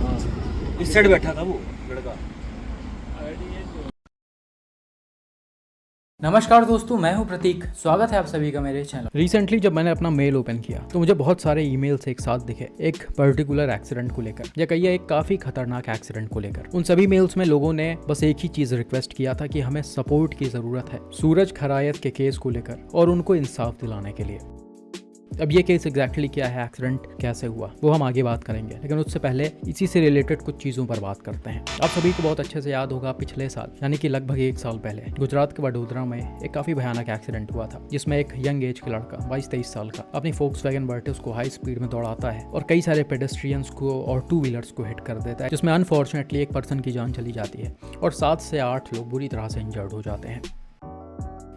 हाँ, इस साइड बैठा था वो लड़का। नमस्कार दोस्तों, मैं हूं प्रतीक। स्वागत है आप सभी का मेरे चैनल। रिसेंटली जब मैंने अपना मेल ओपन किया तो मुझे बहुत सारे ईमेल्स एक साथ दिखे एक पर्टिकुलर एक्सीडेंट को लेकर, या कहिए एक काफी खतरनाक एक्सीडेंट को लेकर। उन सभी मेल्स में लोगों ने बस एक ही चीज रिक्वेस्ट किया था कि हमें सपोर्ट की जरूरत है सूरज खरायत के केस को लेकर और उनको इंसाफ दिलाने के लिए। अब ये केस एग्जैक्टली क्या है, एक्सीडेंट कैसे हुआ, वो हम आगे बात करेंगे, लेकिन उससे पहले इसी से रिलेटेड कुछ चीज़ों पर बात करते हैं। आप सभी को बहुत अच्छे से याद होगा, पिछले साल यानी कि लगभग 1 साल पहले गुजरात के वडोदरा में एक काफ़ी भयानक एक्सीडेंट हुआ था, जिसमें एक यंग एज का लड़का 22-23 साल का अपनी फोक्सवैगन वर्टिस को हाई स्पीड में दौड़ाता है और कई सारे पेडेस्ट्रियंस को और 2 व्हीलर्स को हिट कर देता है, जिसमें अनफॉर्चुनेटली एक पर्सन की जान चली जाती है और 7 से 8 लोग बुरी तरह से इंजर्ड हो जाते हैं।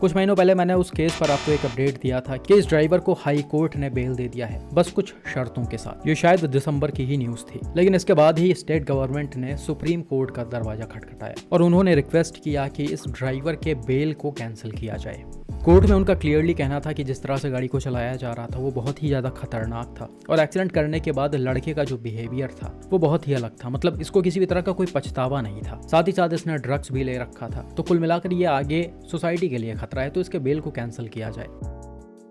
कुछ महीनों पहले मैंने उस केस पर आपको एक अपडेट दिया था कि इस ड्राइवर को हाई कोर्ट ने बेल दे दिया है, बस कुछ शर्तों के साथ। ये शायद दिसंबर की ही न्यूज थी, लेकिन इसके बाद ही स्टेट गवर्नमेंट ने सुप्रीम कोर्ट का दरवाजा खटखटाया और उन्होंने रिक्वेस्ट किया कि इस ड्राइवर के बेल को कैंसिल किया जाए। कोर्ट में उनका क्लियरली कहना था कि जिस तरह से गाड़ी को चलाया जा रहा था वो बहुत ही ज़्यादा खतरनाक था और एक्सीडेंट करने के बाद लड़के का जो बिहेवियर था वो बहुत ही अलग था। मतलब इसको किसी भी तरह का कोई पछतावा नहीं था, साथ ही साथ इसने ड्रग्स भी ले रखा था। तो कुल मिलाकर ये आगे सोसाइटी के लिए खतरा है, तो इसके बेल को कैंसिल किया जाए।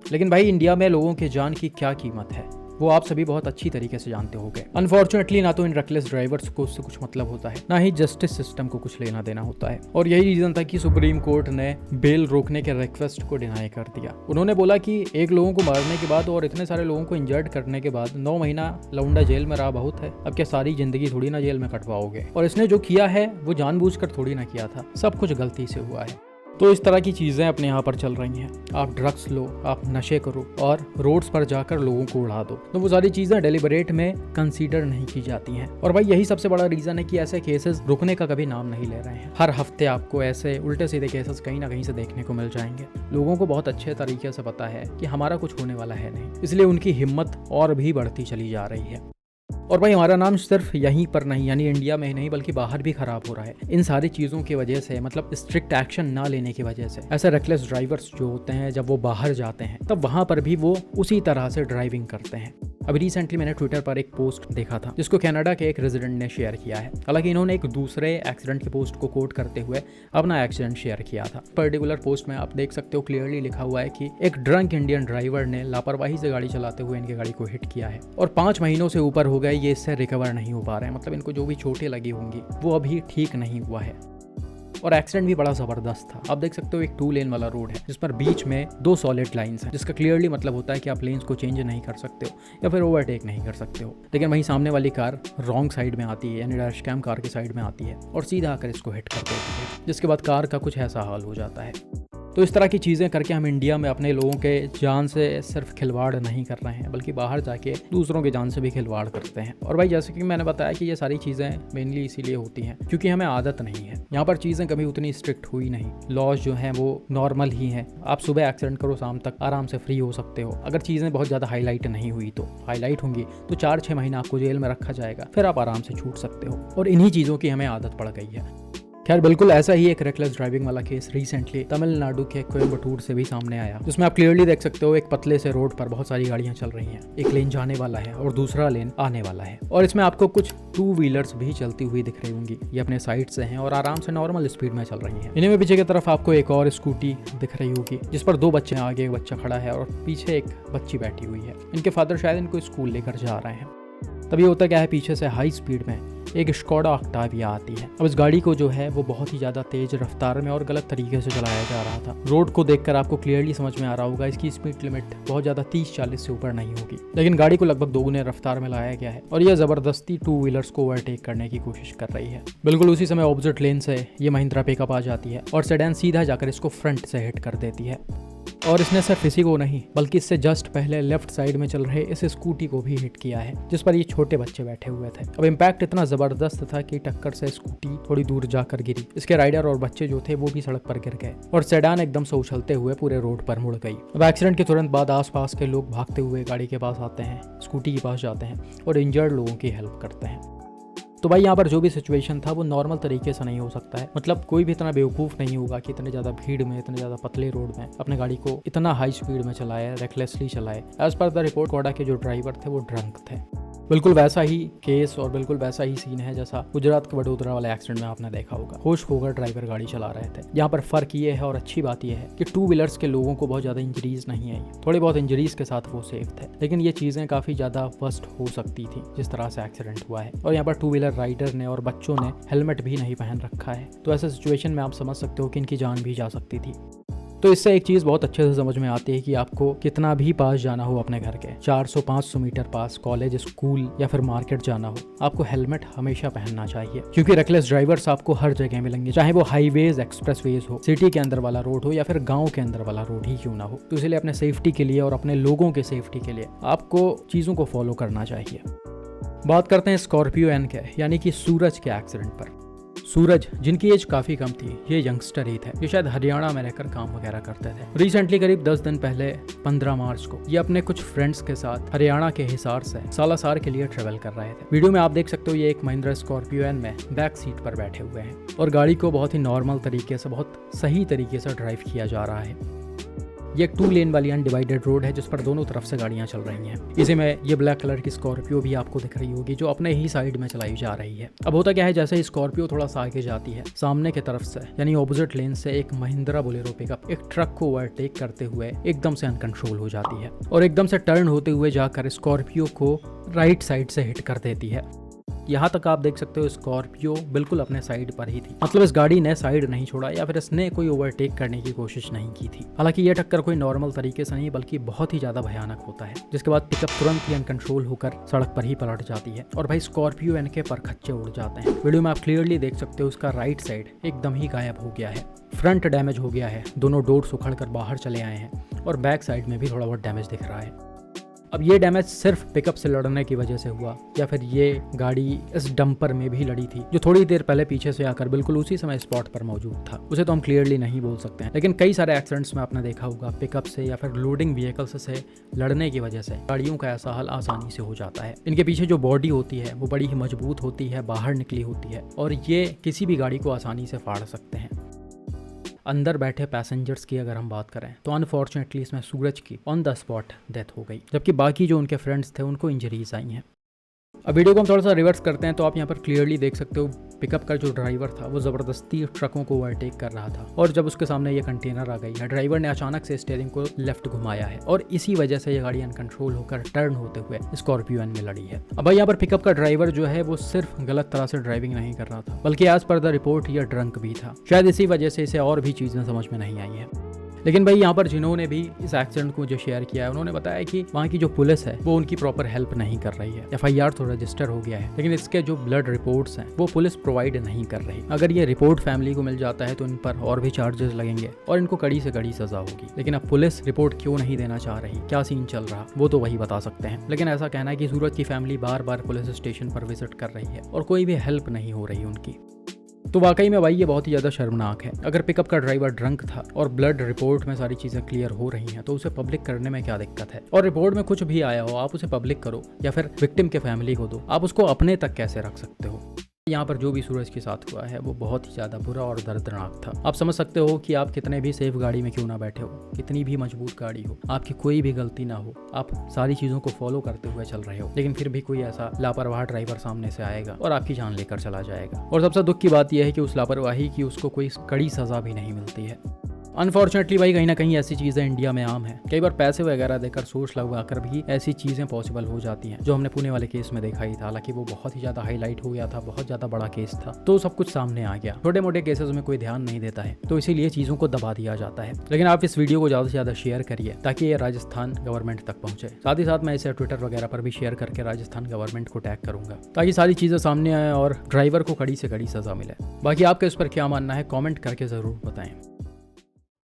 लेकिन भाई, इंडिया में लोगों की जान की क्या कीमत है वो आप सभी बहुत अच्छी तरीके से जानते होंगे। अनफॉर्चुनेटली ना तो इन रेकलेस ड्राइवर्स को उससे कुछ मतलब होता है, ना ही जस्टिस सिस्टम को कुछ लेना देना होता है। और यही रीजन था कि सुप्रीम कोर्ट ने बेल रोकने के रिक्वेस्ट को डिनाई कर दिया। उन्होंने बोला कि एक लोगों को मारने के बाद और इतने सारे लोगों को इंजर्ड करने के बाद 9 महीना लौंडा जेल में रहा बहुत है, अब क्या सारी जिंदगी थोड़ी ना जेल में कटवाओगे। और इसने जो किया है वो जानबूझकर थोड़ी ना किया था, सब कुछ गलती से हुआ है। तो इस तरह की चीज़ें अपने यहाँ पर चल रही हैं। आप ड्रग्स लो, आप नशे करो और रोड्स पर जाकर लोगों को उड़ा दो, तो वो सारी चीज़ें डेलिबरेट में कंसीडर नहीं की जाती हैं। और भाई यही सबसे बड़ा रीज़न है कि ऐसे केसेस रुकने का कभी नाम नहीं ले रहे हैं। हर हफ्ते आपको ऐसे उल्टे सीधे केसेस कहीं ना कहीं से देखने को मिल जाएंगे। लोगों को बहुत अच्छे तरीके से पता है कि हमारा कुछ होने वाला है नहीं, इसलिए उनकी हिम्मत और भी बढ़ती चली जा रही है। और भाई हमारा नाम सिर्फ यहीं पर नहीं, यानी इंडिया में ही नहीं बल्कि बाहर भी खराब हो रहा है इन सारी चीज़ों की वजह से। मतलब स्ट्रिक्ट एक्शन ना लेने की वजह से ऐसे रेकलेस ड्राइवर्स जो होते हैं जब वो बाहर जाते हैं तब वहाँ पर भी वो उसी तरह से ड्राइविंग करते हैं। अभी रिसेंटली मैंने ट्विटर पर एक पोस्ट देखा था जिसको कनाडा के एक रेजिडेंट ने शेयर किया है। हालांकि इन्होंने एक दूसरे एक्सीडेंट की पोस्ट को कोट करते हुए अपना एक्सीडेंट शेयर किया था। पर्टिकुलर पोस्ट में आप देख सकते हो क्लियरली लिखा हुआ है कि एक ड्रंक इंडियन ड्राइवर ने लापरवाही से गाड़ी चलाते हुए इनकी गाड़ी को हिट किया है और 5 महीनों से ऊपर हो गए ये इससे रिकवर नहीं हो पा रहे हैं। मतलब इनको जो भी चोटें लगी होंगी वो अभी ठीक नहीं हुआ है। और एक्सीडेंट भी बड़ा ज़बरदस्त था। आप देख सकते हो एक 2 लेन वाला रोड है जिस पर बीच में 2 सॉलिड लाइंस हैं, जिसका क्लियरली मतलब होता है कि आप लेन्स को चेंज नहीं कर सकते हो या फिर ओवरटेक नहीं कर सकते हो। लेकिन वहीं सामने वाली कार रॉन्ग साइड में आती है, यानी डैश कैम कार की साइड में आती है और सीधा आकर इसको हिट कर देती है, जिसके बाद कार का कुछ ऐसा हाल हो जाता है। तो इस तरह की चीज़ें करके हम इंडिया में अपने लोगों के जान से सिर्फ खिलवाड़ नहीं कर रहे हैं बल्कि बाहर जाके दूसरों के जान से भी खिलवाड़ करते हैं। और भाई जैसे कि मैंने बताया कि ये सारी चीज़ें मेनली इसीलिए होती हैं क्योंकि हमें आदत नहीं है। यहाँ पर चीज़ें कभी उतनी स्ट्रिक्ट हुई नहीं, लॉज जो हैं वो नॉर्मल ही हैं। आप सुबह एक्सीडेंट करो, शाम तक आराम से फ्री हो सकते हो। अगर चीज़ें बहुत ज़्यादा हाईलाइट नहीं हुई तो हाईलाइट होंगी तो 4-6 महीना आपको जेल में रखा जाएगा, फिर आप आराम से छूट सकते हो। और इन्हीं चीज़ों की हमें आदत पड़ गई है। खैर बिल्कुल ऐसा ही एक रेकलेस ड्राइविंग वाला केस रिसेंटली तमिलनाडु के कोयम्बटूर से भी सामने आया, जिसमें आप क्लियरली देख सकते हो एक पतले से रोड पर बहुत सारी गाड़ियां चल रही हैं। एक लेन जाने वाला है और दूसरा लेन आने वाला है और इसमें आपको कुछ 2 व्हीलर्स भी चलती हुई दिख रही होंगी। ये अपने साइड से हैं और आराम से नॉर्मल स्पीड में चल रही हैं। इन्हीं में पीछे की तरफ आपको एक और स्कूटी दिख रही होगी जिस पर 2 बच्चे हैं, आगे एक बच्चा खड़ा है और पीछे एक बच्ची बैठी हुई है। इनके फादर शायद इनको स्कूल लेकर जा रहे हैं। तभी होता क्या है, पीछे से हाई स्पीड में एक स्कोडा ऑक्टाविया आती है। अब इस गाड़ी को जो है वो बहुत ही ज़्यादा तेज रफ्तार में और गलत तरीके से चलाया जा रहा था। रोड को देखकर आपको क्लियरली समझ में आ रहा होगा इसकी स्पीड लिमिट बहुत ज़्यादा 30-40 से ऊपर नहीं होगी, लेकिन गाड़ी को लगभग 2 गुने रफ्तार में लाया गया है और यह ज़बरदस्ती 2 व्हीलर्स को ओवरटेक करने की कोशिश कर रही है। बिल्कुल उसी समय ऑपोजिट लेन से ये महिंद्रा पिकअप आ जाती है और सेडान सीधा जाकर इसको फ्रंट से हिट कर देती है। और इसने सिर्फ इसी को नहीं बल्कि इससे जस्ट पहले लेफ्ट साइड में चल रहे इस स्कूटी को भी हिट किया है जिस पर ये छोटे बच्चे बैठे हुए थे। अब इम्पैक्ट इतना जबरदस्त था कि टक्कर से स्कूटी थोड़ी दूर जाकर गिरी। इसके राइडर और बच्चे जो थे वो भी सड़क पर गिर गए और सेडान एकदम से उछलते हुए पूरे रोड पर मुड़ गई। अब एक्सीडेंट के तुरंत बाद आसपास के लोग भागते हुए गाड़ी के पास आते हैं, स्कूटी के पास जाते हैं और इंजर्ड लोगों की हेल्प करते हैं। तो भाई यहाँ पर जो भी सिचुएशन था वो नॉर्मल तरीके से नहीं हो सकता है। मतलब कोई भी इतना बेवकूफ़ नहीं होगा कि इतने ज़्यादा भीड़ में, इतने ज़्यादा पतले रोड में अपने गाड़ी को इतना हाई स्पीड में चलाए, रेकलेसली चलाए। एज पर द रिपोर्ट कोडा के जो ड्राइवर थे वो ड्रंक थे। बिल्कुल वैसा ही केस और बिल्कुल वैसा ही सीन है जैसा गुजरात के वडोदरा वाले एक्सीडेंट में आपने देखा होगा। होश खोकर ड्राइवर गाड़ी चला रहे थे। यहाँ पर फर्क ये है और अच्छी बात यह है कि 2 व्हीलर्स के लोगों को बहुत ज़्यादा इंजरीज नहीं आई, थोड़ी बहुत इंजरीज के साथ वो सेफ थे, लेकिन ये चीज़ें काफ़ी ज़्यादा वर्स्ट हो सकती थी जिस तरह से एक्सीडेंट हुआ है। और यहाँ पर 2 व्हीलर राइडर ने और बच्चों ने हेलमेट भी नहीं पहन रखा है, तो ऐसे सिचुएशन में आप समझ सकते हो कि इनकी जान भी जा सकती थी। तो इससे एक चीज़ बहुत अच्छे से समझ में आती है कि आपको कितना भी पास जाना हो अपने घर के 400-500 मीटर पास, कॉलेज, स्कूल या फिर मार्केट जाना हो, आपको हेलमेट हमेशा पहनना चाहिए, क्योंकि रेकलेस ड्राइवर्स आपको हर जगह मिलेंगे, चाहे वो हाईवेज, एक्सप्रेसवेज हो, सिटी के अंदर वाला रोड हो या फिर गाँव के अंदर वाला रोड ही क्यों ना हो। तो इसलिए अपने सेफ्टी के लिए और अपने लोगों के सेफ्टी के लिए आपको चीज़ों को फॉलो करना चाहिए। बात करते हैं स्कॉर्पियो एन के यानी कि सूरज के एक्सीडेंट पर। सूरज, जिनकी एज काफ़ी कम थी, ये यंगस्टर ही थे। ये शायद हरियाणा में रहकर काम वगैरह करते थे। रिसेंटली करीब 10 दिन पहले 15 मार्च को ये अपने कुछ फ्रेंड्स के साथ हरियाणा के हिसार से सालासर के लिए ट्रेवल कर रहे थे। वीडियो में आप देख सकते हो ये एक महिंद्रा स्कॉर्पियो एन में बैक सीट पर बैठे हुए हैं और गाड़ी को बहुत ही नॉर्मल तरीके से, बहुत सही तरीके से ड्राइव किया जा रहा है। ये एक 2 लेन वाली अनडिवाइडेड रोड है जिस पर दोनों तरफ से गाड़ियां चल रही हैं। इसी में ये ब्लैक कलर की स्कॉर्पियो भी आपको दिख रही होगी जो अपने ही साइड में चलाई जा रही है। अब होता क्या है, जैसे ही स्कॉर्पियो थोड़ा सा आगे जाती है, सामने की तरफ से यानी ऑपोजिट लेन से एक महिंद्रा बोलेरो पिकअप एक ट्रक को ओवरटेक करते हुए एकदम से अनकंट्रोल हो जाती है और एकदम से टर्न होते हुए जाकर स्कॉर्पियो को राइट साइड से हिट कर देती है। यहाँ तक आप देख सकते हो स्कॉर्पियो बिल्कुल अपने साइड पर ही थी, मतलब इस गाड़ी ने साइड नहीं छोड़ा या फिर इसने कोई ओवरटेक करने की कोशिश नहीं की थी। हालांकि यह टक्कर कोई नॉर्मल तरीके से नहीं बल्कि बहुत ही ज्यादा भयानक होता है, जिसके बाद पिकअप तुरंत ही अनकंट्रोल होकर सड़क पर ही पलट जाती है और भाई स्कॉर्पियो एन के परखच्चे उड़ जाते हैं। वीडियो में आप क्लियरली देख सकते हो उसका राइट साइड एकदम ही गायब हो गया है, फ्रंट डैमेज हो गया है, दोनों डोर्स उखड़ कर बाहर चले आए हैं और बैक साइड में भी थोड़ा बहुत डैमेज दिख रहा है। अब ये डैमेज सिर्फ पिकअप से लड़ने की वजह से हुआ या फिर ये गाड़ी इस डंपर में भी लड़ी थी जो थोड़ी देर पहले पीछे से आकर बिल्कुल उसी समय स्पॉट पर मौजूद था, उसे तो हम क्लियरली नहीं बोल सकते हैं। लेकिन कई सारे एक्सीडेंट्स में आपने देखा होगा पिकअप से या फिर लोडिंग व्हीकल्स से लड़ने की वजह से गाड़ियों का ऐसा हाल आसानी से हो जाता है। इनके पीछे जो बॉडी होती है वो बड़ी ही मजबूत होती है, बाहर निकली होती है और ये किसी भी गाड़ी को आसानी से फाड़ सकते हैं। अंदर बैठे पैसेंजर्स की अगर हम बात करें तो अनफॉर्चुनेटली इसमें सूरज की ऑन द स्पॉट डेथ हो गई, जबकि बाकी जो उनके फ्रेंड्स थे उनको इंजरीज आई हैं। अब वीडियो को हम थोड़ा सा रिवर्स करते हैं तो आप यहाँ पर क्लियरली देख सकते हो पिकअप का जो ड्राइवर था वो ज़बरदस्ती ट्रकों को ओवरटेक कर रहा था और जब उसके सामने ये कंटेनर आ गई है, ड्राइवर ने अचानक से स्टीयरिंग को लेफ्ट घुमाया है और इसी वजह से ये गाड़ी अनकंट्रोल होकर टर्न होते हुए स्कॉर्पियो एन में लड़ी है। अब भाई यहाँ पर पिकअप का ड्राइवर जो है वो सिर्फ गलत तरह से ड्राइविंग नहीं कर रहा था बल्कि एज पर द रिपोर्ट ये ड्रंक भी था। शायद इसी वजह से इसे और भी चीज़ें समझ में नहीं आई है। लेकिन भाई यहाँ पर जिन्होंने भी इस एक्सीडेंट को मुझे शेयर किया है उन्होंने बताया कि वहाँ की जो पुलिस है वो उनकी प्रॉपर हेल्प नहीं कर रही है। FIR तो रजिस्टर हो गया है लेकिन इसके जो ब्लड रिपोर्ट्स हैं वो पुलिस प्रोवाइड नहीं कर रही। अगर ये रिपोर्ट फैमिली को मिल जाता है तो इन पर और भी चार्जेस लगेंगे और इनको कड़ी से कड़ी सजा होगी। लेकिन अब पुलिस रिपोर्ट क्यों नहीं देना चाह रही, क्या सीन चल रहा, वो तो वही बता सकते हैं। लेकिन ऐसा कहना है कि सूरज की फैमिली बार बार पुलिस स्टेशन पर विजिट कर रही है और कोई भी हेल्प नहीं हो रही उनकी। तो वाकई में भाई ये बहुत ही ज़्यादा शर्मनाक है। अगर पिकअप का ड्राइवर ड्रंक था और ब्लड रिपोर्ट में सारी चीज़ें क्लियर हो रही हैं तो उसे पब्लिक करने में क्या दिक्कत है। और रिपोर्ट में कुछ भी आया हो आप उसे पब्लिक करो या फिर विक्टिम के फैमिली को दो, आप उसको अपने तक कैसे रख सकते हो। यहाँ पर जो भी सूरज के साथ हुआ है वो बहुत ही ज़्यादा बुरा और दर्दनाक था। आप समझ सकते हो कि आप कितने भी सेफ गाड़ी में क्यों ना बैठे हो, कितनी भी मजबूत गाड़ी हो, आपकी कोई भी गलती ना हो, आप सारी चीज़ों को फॉलो करते हुए चल रहे हो, लेकिन फिर भी कोई ऐसा लापरवाह ड्राइवर सामने से आएगा और आपकी जान लेकर चला जाएगा। और सबसे दुख की बात यह है कि उस लापरवाही की उसको कोई कड़ी सज़ा भी नहीं मिलती है। अनफॉर्चुनेटली भाई कहीं ना कहीं ऐसी चीज़ें इंडिया में आम है। कई बार पैसे वगैरह देकर सोच लगवा कर भी ऐसी चीज़ें पॉसिबल हो जाती हैं, जो हमने पुणे वाले केस में देखा ही था। हालांकि वो बहुत ही ज़्यादा हाईलाइट हो गया था, बहुत ज़्यादा बड़ा केस था, तो सब कुछ सामने आ गया। छोटे मोटे केसेस में कोई ध्यान नहीं देता है तो इसीलिए चीज़ों को दबा दिया जाता है। लेकिन आप इस वीडियो को ज़्यादा से ज़्यादा शेयर करिए ताकि ये राजस्थान गवर्नमेंट तक पहुँचे। साथ ही साथ मैं इसे ट्विटर वगैरह पर भी शेयर करके राजस्थान गवर्नमेंट को टैग करूँगा ताकि सारी चीज़ें सामने आए और ड्राइवर को कड़ी से कड़ी सज़ा मिले। बाकी आपका इस पर क्या मानना है कॉमेंट करके ज़रूर बताएं।